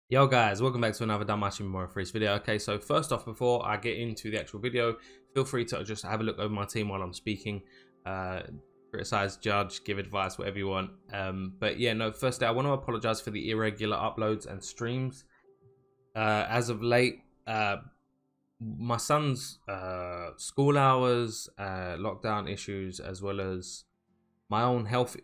Yo guys, welcome back to another Danmachi Memoria Freese video. Okay, so first off, before I get into the actual video, feel free to just have a look over my team while I'm speaking. Criticize, judge, give advice, whatever you want. But yeah, no, firstly, I want to apologize for the irregular uploads and streams. As of late, my son's school hours, lockdown issues, as well as my own health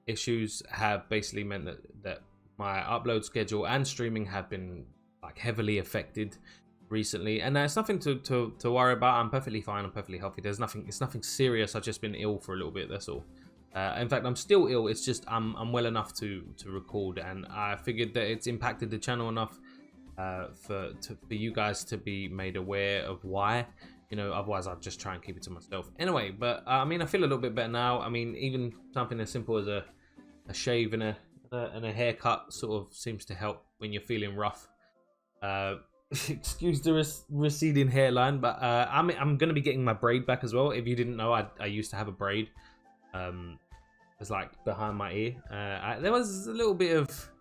issues have basically meant that my upload schedule and streaming have been like heavily affected recently, and it's nothing to worry about. I'm perfectly fine. I'm perfectly healthy. It's nothing serious. I've just been ill for a little bit. That's all. In fact, I'm still ill. It's just I'm well enough to record, and I figured that it's impacted the channel enough for you guys to be made aware of why. You know, otherwise I'd just try and keep it to myself. Anyway, but I mean, I feel a little bit better now. I mean, even something as simple as a shave and a haircut sort of seems to help when you're feeling rough. Excuse the receding hairline, but I'm gonna be getting my braid back as well. If you didn't know, I used to have a braid. It's like behind my ear. There was a little bit of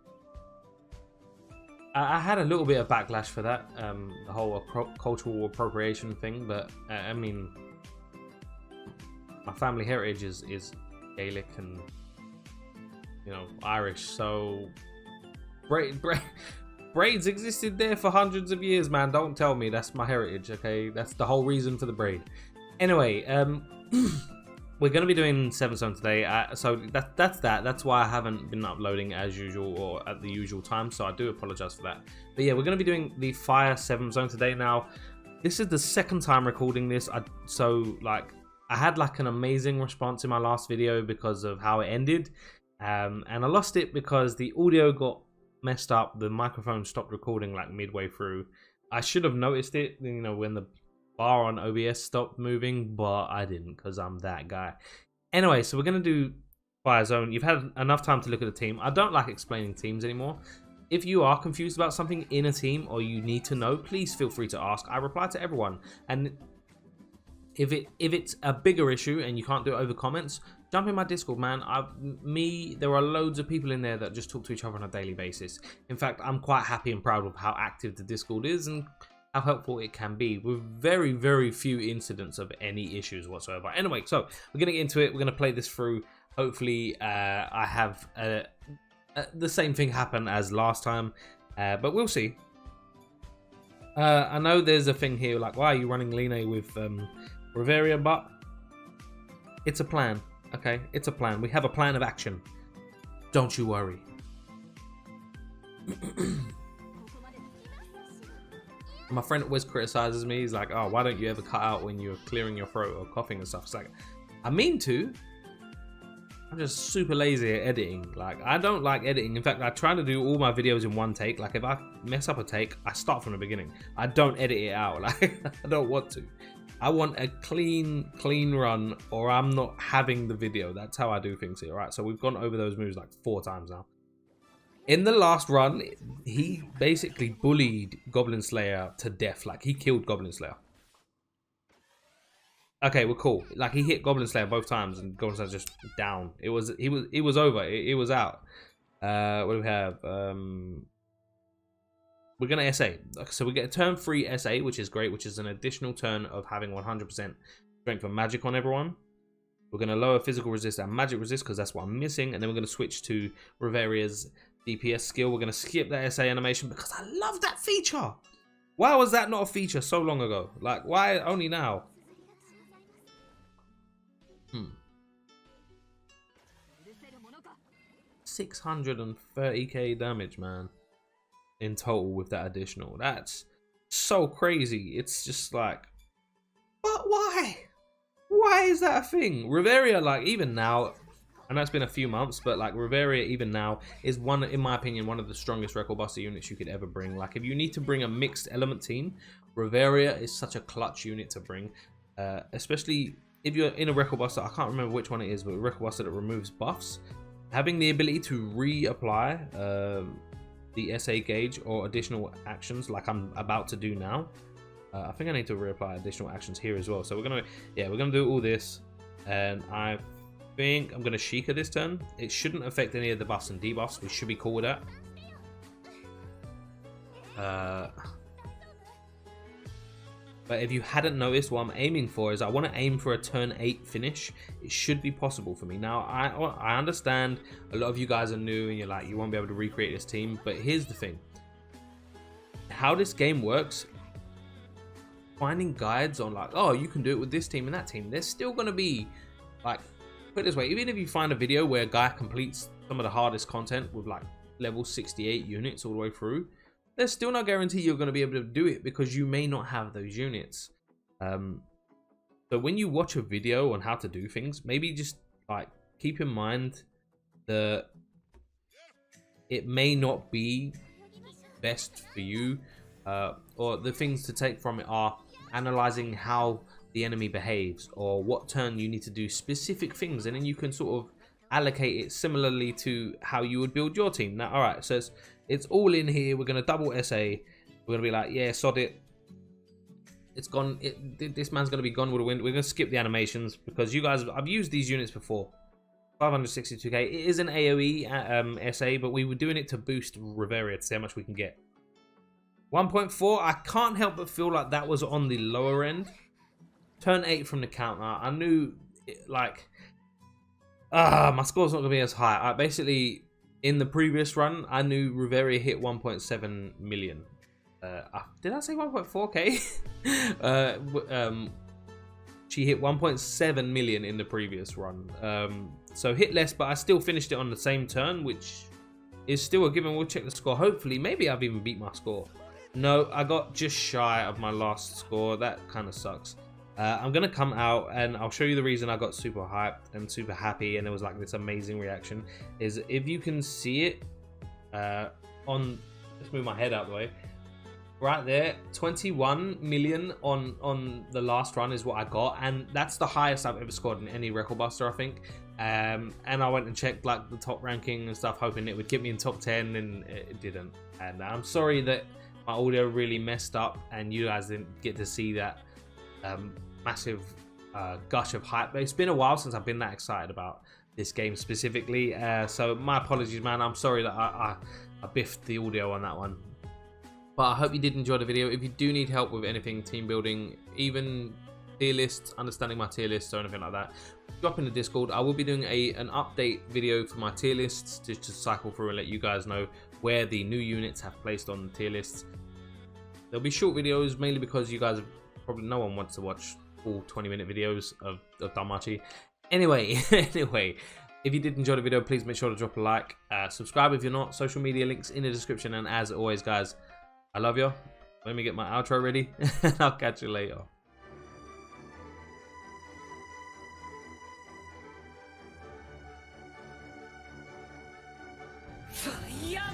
I had a little bit of backlash for that, the whole cultural appropriation thing. But I mean, my family heritage is Gaelic and, you know, Irish, so braids existed there for hundreds of years, man. Don't tell me. That's my heritage, okay? That's the whole reason for the braid. Anyway, we're gonna be doing 7 Zone today, so that's why I haven't been uploading as usual or at the usual time, so I do apologize for that. But yeah, we're gonna be doing the Fire 7 Zone today. Now, this is the second time recording this, so like I had like an amazing response in my last video because of how it ended. And I lost it because the audio got messed up. The microphone stopped recording like midway through. I should have noticed it, you know, when the bar on OBS stopped moving, but I didn't because I'm that guy. Anyway, so we're going to do Fire Zone. You've had enough time to look at the team. I don't like explaining teams anymore. If you are confused about something in a team or you need to know, please feel free to ask. I reply to everyone. And if it's a bigger issue and you can't do it over comments, jump in my Discord, man. There are loads of people in there that just talk to each other on a daily basis. In fact, I'm quite happy and proud of how active the Discord is and how helpful it can be, with very, very few incidents of any issues whatsoever. Anyway, so we're gonna get into it. We're gonna play this through. Hopefully, I have the same thing happen as last time, but we'll see. I know there's a thing here like, why are you running Line with Riveria? But it's a plan. Okay, it's a plan. We have a plan of action. Don't you worry. My friend always criticizes me. He's like, oh, why don't you ever cut out when you're clearing your throat or coughing and stuff? It's like, I mean to. I'm just super lazy at editing. Like, I don't like editing. In fact, I try to do all my videos in one take. Like, if I mess up a take, I start from the beginning. I don't edit it out. Like, I don't want to. I want a clean run, or I'm not having the video. That's how I do things here, right? So we've gone over those moves like 4 times now. In the last run, he basically bullied Goblin Slayer to death. Like, he killed Goblin Slayer. Okay, we're cool. Like, he hit Goblin Slayer both times, and Goblin Slayer's just down. It was over. It was out. What do we have? We're going to SA. So we get a turn 3 SA, which is great, which is an additional turn of having 100% strength and magic on everyone. We're going to lower physical resist and magic resist because that's what I'm missing. And then we're going to switch to Riveria's DPS skill. We're going to skip that SA animation because I love that feature. Why was that not a feature so long ago? Like, why only now? 630k damage, man, in total with that additional. That's so crazy. It's just like, but why? Why is that a thing? Riveria, like, even now, I know it's been a few months, but like Riveria even now is in my opinion, one of the strongest record buster units you could ever bring. Like, if you need to bring a mixed element team, Riveria is such a clutch unit to bring, especially if you're in a record buster. I can't remember which one it is, but a record buster that removes buffs. Having the ability to reapply the SA gauge or additional actions like I'm about to do now. I think I need to reapply additional actions here as well. So we're gonna do all this, and I think I'm gonna Sheikah this turn. It shouldn't affect any of the buffs and debuffs. We should be cool with that. But if you hadn't noticed, what I'm aiming for is I want to aim for a turn 8 finish. It should be possible for me. Now, I understand a lot of you guys are new and you're like, you won't be able to recreate this team. But here's the thing. How this game works, finding guides on like, oh, you can do it with this team and that team. There's still going to be, like, put it this way, even if you find a video where a guy completes some of the hardest content with like level 68 units all the way through, there's still no guarantee you're going to be able to do it because you may not have those units. So when you watch a video on how to do things, maybe just like keep in mind that it may not be best for you, or the things to take from it are analyzing how the enemy behaves or what turn you need to do specific things, and then you can sort of allocate it similarly to how you would build your team. Now, all right, so it's all in here. We're going to double SA. We're going to be like, yeah, sod it. It's gone. This man's going to be gone with the wind. We're going to skip the animations because you guys, I've used these units before. 562k. It is an AoE SA, but we were doing it to boost Riveria to see how much we can get. 1.4. I can't help but feel like that was on the lower end. Turn 8 from the counter. I knew, like, my score's not going to be as high. Basically, in the previous run, I knew Riveria hit 1.7 million. Did I say 1.4k? She hit 1.7 million in the previous run. So hit less, but I still finished it on the same turn, which is still a given. We'll check the score. Hopefully, maybe I've even beat my score. No, I got just shy of my last score. That kind of sucks. I'm going to come out and I'll show you the reason I got super hyped and super happy and there was like this amazing reaction. Is if you can see it on, let's move my head out of the way. Right there, 21 million on the last run is what I got, and that's the highest I've ever scored in any record buster, I think. And I went and checked like the top ranking and stuff, hoping it would get me in top 10, and it didn't. And I'm sorry that my audio really messed up and you guys didn't get to see that massive gush of hype. It's been a while since I've been that excited about this game specifically, so my apologies, man. I'm sorry that I biffed the audio on that one. But I hope you did enjoy the video. If you do need help with anything team building, even tier lists, understanding my tier lists or anything like that, drop in the Discord. I will be doing an update video for my tier lists just to cycle through and let you guys know where the new units have placed on the tier lists. There'll be short videos, mainly because you guys probably, no one wants to watch full 20-minute videos of Danmachi. Anyway, if you did enjoy the video, please make sure to drop a like, subscribe if you're not. Social media links in the description, and as always, guys, I love you. Let me get my outro ready, and I'll catch you later. Fire!